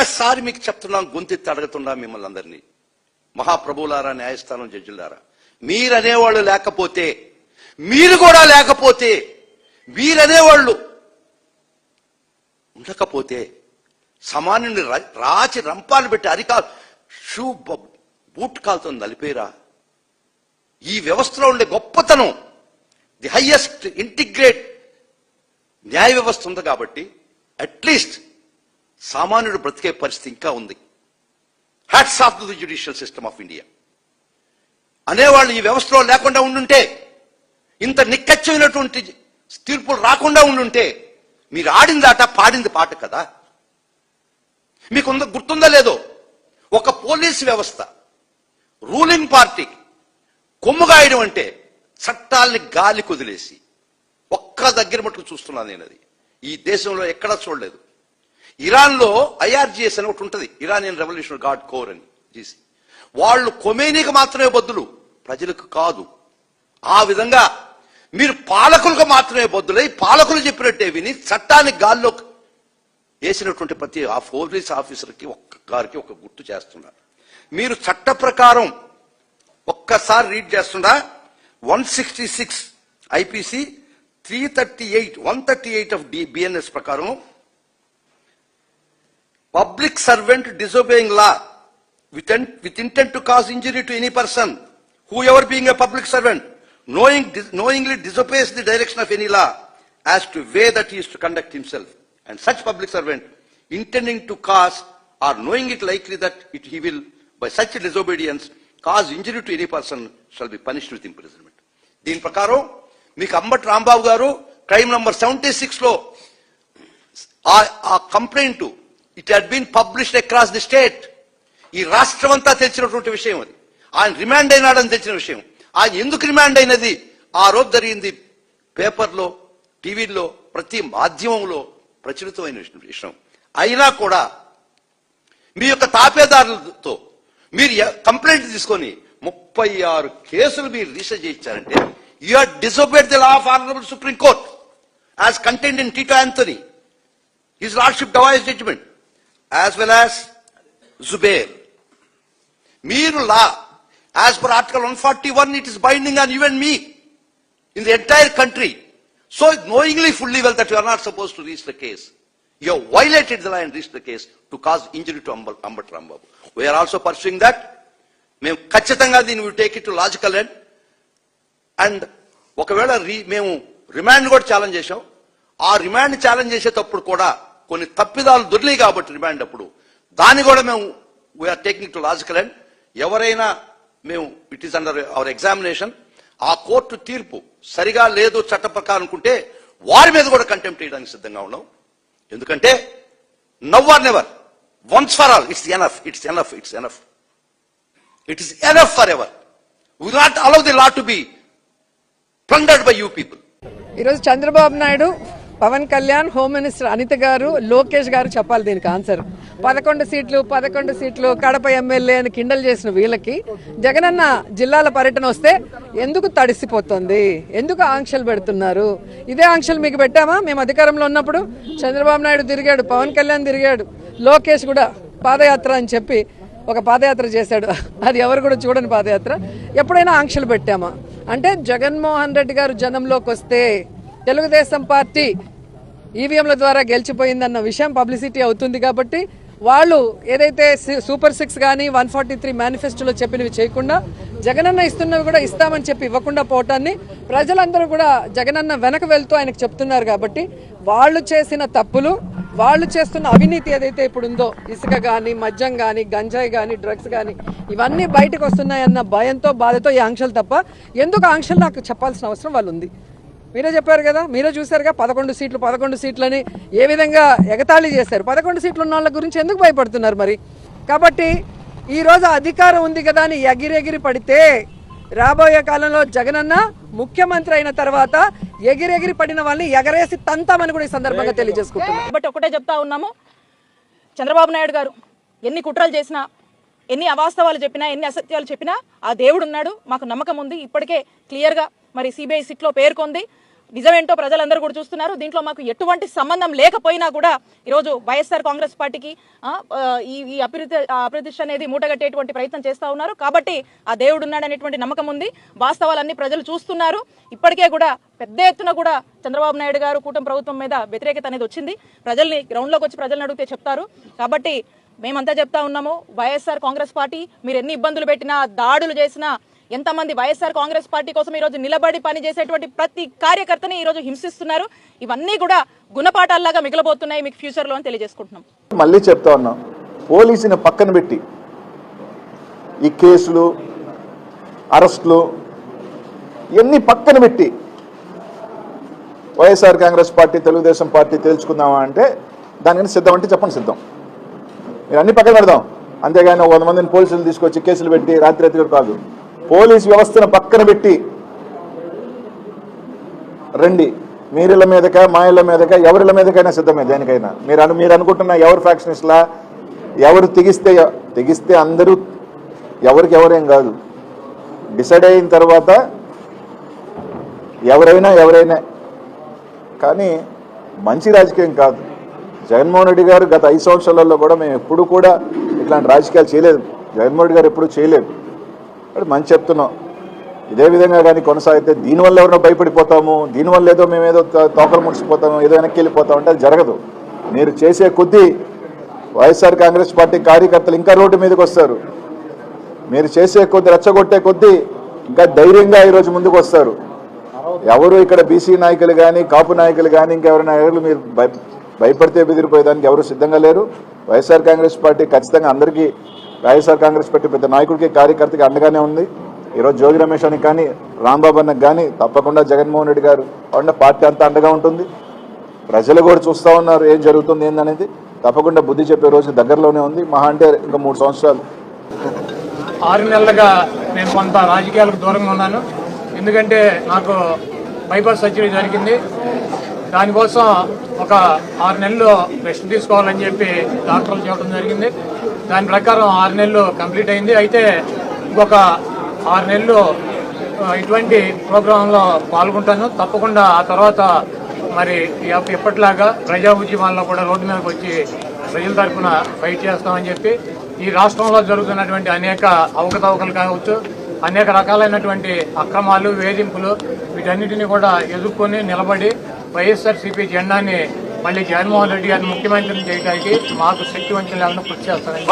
ఒక్కసారి మీకు చెప్తున్నాం, గొంతెత్తి అడుగుతున్నా మిమ్మల్ని అందరినీ, మహాప్రభువులారా, న్యాయస్థానం జడ్జిలారా, మీరనేవాళ్ళు లేకపోతే, మీరు కూడా లేకపోతే, మీరనేవాళ్ళు ఉండకపోతే సామాన్యుని రాచి రంపాలు పెట్టి అరికాలు షూ బూట్ కాలుతో నలిపేరా? ఈ వ్యవస్థలో ఉండే గొప్పతనం, ది హైయెస్ట్ ఇంటిగ్రేట్ న్యాయ వ్యవస్థ ఉంది కాబట్టి అట్లీస్ట్ సామాన్యుడు బ్రతికే పరిస్థితి ఇంకా ఉంది. Hats off to the judicial system of India అనేవాళ్ళు ఈ వ్యవస్థలో లేకుండా ఉండుంటే, ఇంత నిక్కచ్చమైనటువంటి తీర్పులు రాకుండా ఉండుంటే, మీరు ఆడింది ఆట, పాడింది పాట కదా. మీకు గుర్తుందా లేదో, ఒక పోలీసు వ్యవస్థ రూలింగ్ పార్టీకి కొమ్ముగాయడం అంటే చట్టాలని గాలి కుదిలేసి, ఒక్క దగ్గర మటుకు చూస్తున్నాను నేను, అది ఈ దేశంలో ఎక్కడా చూడలేదు. ఇరాన్లో ఐఆర్జిఎస్ అని ఒకటి ఉంటుంది, ఇరానియన్ రెవల్యూషనరీ గార్డ్ కోర్ అని చేసి, వాళ్ళు కొమేనీకి మాత్రమే బద్దులు, ప్రజలకు కాదు. ఆ విధంగా మీరు పాలకులకు మాత్రమే బద్దులై పాలకులు చెప్పినట్టే విని చట్టాన్ని గాల్లో వేసినటువంటి ప్రతి పోలీస్ ఆఫీసర్కి ఒక్కగారికి ఒక గుర్తు చేస్తున్నారు. మీరు చట్ట ప్రకారం ఒక్కసారి రీడ్ చేస్తుందా, 166 ఐపీసీ 138 ఆఫ్ బిఎన్ఎస్ ప్రకారం, public servant డిసోబేయింగ్ law with intent to cause injury to any person, whoever being a public servant knowingly disobeys the direction of any law as to way that he is to conduct himself, and such public servant intending to cause or knowing it likely that he will by such disobedience cause injury to any person shall be punished with imprisonment. దీని ప్రకారం మీకు అంబటి రాంబాబు గారు crime number 76 లో ఆ complaint it had been published across the state. ఈ రాష్ట్రం అంతా తెలిసినటువంటి విషయం అది. ఆయన రిమాండ్ అయినాడని తెలిసిన విషయం. ఆయన ఎందుకు రిమాండ్ అయినది ఆ రోజు జరిగింది పేపర్లో, టీవీలో, ప్రతి మాధ్యమంలో ప్రచురితమైన విషయం. అయినా కూడా మీ యొక్క తాపేదారులతో మీరు కంప్లైంట్ తీసుకొని 36 కేసులు మీరు రిజిస్టర్ చేయించారంటే you are disobeyed the law of honourable supreme court as contained in Tito Anthony, his lordship Davis judgment, as well as Zubair. మీరు law as per article 141, it is binding on you and me in the entire country. So knowingly fully well that you are not supposed to reach the case, you have violated the law and reached the case to cause injury to Ambati Rambabu. We are also pursuing that. మేము ఖచ్చితంగా దీన్ని we take it to logical end, and ఒకవేళ మేము remand కూడా challenge చేశాం. ఆ remand challenge చేసేటప్పుడు కూడా కొన్ని తప్పిదాలు దొరికాయి కాబట్టి రిమాండ్ అప్పుడు దాన్ని కూడా మేము we are taking to logical end. ఎవరైనా మేము it is under our examination, ఆ కోర్టు తీర్పు సరిగా లేదు చట్ట ప్రకారం అనుకుంటే వారి మీద కూడా కంటెంప్ట్ చేయడానికి సిద్ధంగా ఉన్నాం. ఎందుకంటే now or never, once for all, it's enough, it's enough, it's enough, it is enough forever. We will not allow the law to be plundered by you people. ఈరోజు చంద్రబాబు నాయుడు, పవన్ కళ్యాణ్, హోమ్ మినిస్టర్ అనిత గారు, లోకేష్ గారు చెప్పాలి దీనికి answer. 11 సీట్లు Kadapa MLA అని kindle చేసిన వీళ్ళకి జగనన్న జిల్లాల పర్యటన వస్తే ఎందుకు తడిసిపోతుంది, ఎందుకు ఆంక్షలు పెడుతున్నారు? ఇదే ఆంక్షలు మీకు పెట్టామా మేము అధికారంలో ఉన్నప్పుడు? చంద్రబాబు నాయుడు తిరిగాడు, పవన్ కళ్యాణ్ తిరిగాడు, లోకేష్ కూడా పాదయాత్ర అని చెప్పి ఒక పాదయాత్ర చేశాడు. అది ఎవరు కూడా చూడని పాదయాత్ర. ఎప్పుడైనా ఆంక్షలు పెట్టామా? అంటే జగన్మోహన్ రెడ్డి గారు జనంలోకి వస్తే తెలుగుదేశం పార్టీ ఈవీఎంల ద్వారా గెలిచిపోయిందన్న విషయం పబ్లిసిటీ అవుతుంది కాబట్టి వాళ్ళు ఏదైతే సూపర్ 6 కానీ 143 మేనిఫెస్టోలో చెప్పినవి చేయకుండా జగనన్న ఇస్తున్నవి కూడా ఇస్తామని చెప్పి ఇవ్వకుండా పోవటాన్ని ప్రజలందరూ కూడా జగనన్న వెనక వెళ్తూ ఆయనకు చెప్తున్నారు. కాబట్టి వాళ్ళు చేసిన తప్పులు, వాళ్ళు చేస్తున్న అవినీతి ఏదైతే ఇప్పుడు ఉందో, ఇసుక కానీ, మద్యం కానీ, గంజాయి కానీ, డ్రగ్స్ కానీ, ఇవన్నీ బయటకు వస్తున్నాయన్న భయంతో, బాధతో ఈ ఆంక్షలు తప్ప ఎందుకు ఆంక్షలు నాకు చెప్పాల్సిన అవసరం వాళ్ళు ఉంది. మీరే చెప్పారు కదా, మీరే చూశారుగా 11 సీట్లని ఏ విధంగా ఎగతాళి చేశారు. 11 సీట్లు ఉన్న వాళ్ళ గురించి ఎందుకు భయపడుతున్నారు మరి? కాబట్టి ఈరోజు అధికారం ఉంది కదా అని ఎగిరెగిరి పడితే రాబోయే కాలంలో జగనన్న ముఖ్యమంత్రి అయిన తర్వాత ఎగిరెగిరి పడిన వాళ్ళని ఎగరేసి తంతామని కూడా ఈ సందర్భంగా తెలియజేసుకుంటున్నాం. బట్ ఒకటే చెప్తా ఉన్నాము, చంద్రబాబు నాయుడు గారు ఎన్ని కుట్రలు చేసినా, ఎన్ని అవాస్తవాలు చెప్పినా, ఎన్ని అసత్యాలు చెప్పినా ఆ దేవుడు ఉన్నాడు, మాకు నమ్మకం ఉంది. ఇప్పటికే క్లియర్గా మరి సిబిఐ సిట్లో పేర్కొంది. నిజమేంటో ప్రజలందరూ కూడా చూస్తున్నారు. దీంట్లో మాకు ఎటువంటి సంబంధం లేకపోయినా కూడా ఈరోజు వైఎస్ఆర్ కాంగ్రెస్ పార్టీకి ఈ అప్రతిష్ట అనేది మూటగట్టేటువంటి ప్రయత్నం చేస్తా ఉన్నారు. కాబట్టి ఆ దేవుడు ఉన్నాడనేటువంటి నమ్మకం ఉంది. వాస్తవాలన్నీ ప్రజలు చూస్తున్నారు. ఇప్పటికే కూడా పెద్ద ఎత్తున కూడా చంద్రబాబు నాయుడు గారు కూటమి ప్రభుత్వం మీద వ్యతిరేకత అనేది వచ్చింది. ప్రజల్ని గ్రౌండ్లోకి వచ్చి ప్రజలను అడిగితే చెప్తారు. కాబట్టి మేమంతా చెప్తా ఉన్నాము, వైఎస్ఆర్ కాంగ్రెస్ పార్టీ మీరు ఎన్ని ఇబ్బందులు పెట్టినా, దాడులు చేసినా, ఎంతమంది వైఎస్ఆర్ కాంగ్రెస్ పార్టీ కోసం ఈ రోజు నిలబడి పని చేసేటువంటి ప్రతి కార్యకర్తని ఈ రోజు హింసిస్తున్నారు. ఇవన్నీ కూడా గుణపాఠాల్లాగా మిగిలబోతున్నాయి మీకు ఫ్యూచర్ లో అని తెలియజేసుకుంటున్నాం. మళ్ళీ చెప్తా ఉన్నాం, పోలీసుని పక్కన పెట్టి ఈ కేసులు, అరెస్టులు ఇవన్నీ పక్కన పెట్టి వైఎస్ఆర్ కాంగ్రెస్ పార్టీ, తెలుగుదేశం పార్టీ తేల్చుకుందామా అంటే దానికని సిద్ధం అంటే చెప్పండి, సిద్ధం. మీరు అన్ని పక్కన పెడదాం, అంతేగాని 100 మందిని పోలీసులు తీసుకొచ్చి కేసులు పెట్టి రాత్రి కాదు. పోలీస్ వ్యవస్థను పక్కన పెట్టి రండి, మీరిళ్ళ మీదక, మా ఇళ్ళ మీదక, ఎవరిళ్ళ మీదకైనా సిద్ధమే దేనికైనా. మీరు అనుకుంటున్న ఎవరు ఫ్యాక్షనిస్ట్లా, ఎవరు తెగిస్తే అందరూ ఎవరికేం కాదు. డిసైడ్ అయిన తర్వాత ఎవరైనా కానీ మంచి రాజకీయం కాదు. జగన్మోహన్ రెడ్డి గారు గత 5 సంవత్సరాలలో కూడా మేము ఎప్పుడు కూడా ఇట్లాంటి రాజకీయాలు చేయలేదు. జగన్మోహన్ రెడ్డి గారు ఎప్పుడూ చేయలేదు. మంచి చెప్తున్నాం, ఇదే విధంగా కానీ కొనసాగితే దీనివల్ల ఎవరినో భయపడిపోతాము, దీనివల్ల ఏదో మేమేదో తోకలు ముడిచిపోతాము, ఏదో వెనక్కి వెళ్ళిపోతాము అంటే అది జరగదు. మీరు చేసే కొద్దీ వైఎస్ఆర్ కాంగ్రెస్ పార్టీ కార్యకర్తలు ఇంకా రోడ్డు మీదకి వస్తారు. మీరు చేసే కొద్దీ, రెచ్చగొట్టే కొద్దీ ఇంకా ధైర్యంగా ఈరోజు ముందుకు వస్తారు. ఎవరు ఇక్కడ బీసీ నాయకులు కానీ, కాపు నాయకులు కానీ, ఇంకెవరైనా మీరు భయపడితే బెదిరిపోయేదానికి ఎవరు సిద్ధంగా లేరు. వైఎస్ఆర్ కాంగ్రెస్ పార్టీ ఖచ్చితంగా అందరికీ, వైఎస్ఆర్ కాంగ్రెస్ పార్టీ పెద్ద నాయకుడికి, కార్యకర్తకి అండగానే ఉంది. ఈరోజు జోగి రమేష్ అని కానీ, రాంబాబు అన్నకు కానీ తప్పకుండా జగన్మోహన్ రెడ్డి గారు ఉన్న పార్టీ అంతా అండగా ఉంటుంది. ప్రజలు కూడా చూస్తూ ఉన్నారు ఏం జరుగుతుంది ఏందనేది. తప్పకుండా బుద్ధి చెప్పే రోజు దగ్గరలోనే ఉంది. మహా అంటే ఇంకా 3 సంవత్సరాలు. 6 నెలలుగా నేను కొంత రాజకీయాలకు దూరంగా ఉన్నాను. ఎందుకంటే నాకు బైపాస్ సర్జరీ జరిగింది. దానికోసం ఒక 6 నెలలు రెస్ట్ తీసుకోవాలని చెప్పి డాక్టర్లు చెప్పడం జరిగింది. దాని ప్రకారం 6 నెలలు కంప్లీట్ అయింది. అయితే ఇంకొక 6 నెలలు ఇటువంటి ప్రోగ్రాంలో పాల్గొంటాను తప్పకుండా. ఆ తర్వాత మరి ఎప్పటిలాగా ప్రజా ఉద్యమాల్లో కూడా రోడ్డు మీదకి వచ్చి ప్రజల తరఫున ఫైట్ చేస్తామని చెప్పి, ఈ రాష్ట్రంలో జరుగుతున్నటువంటి అనేక అవకతవకలు కావచ్చు, అనేక రకాలైనటువంటి అక్రమాలు, వేధింపులు, వీటన్నిటిని కూడా ఎదుర్కొని నిలబడి వైఎస్ఆర్సీపీ జెండాని మళ్ళీ జగన్మోహన్ రెడ్డి గారిని ముఖ్యమంత్రిని చేయడానికి మాకు శక్తి వంచన లేకుండా కృషి చేస్తారని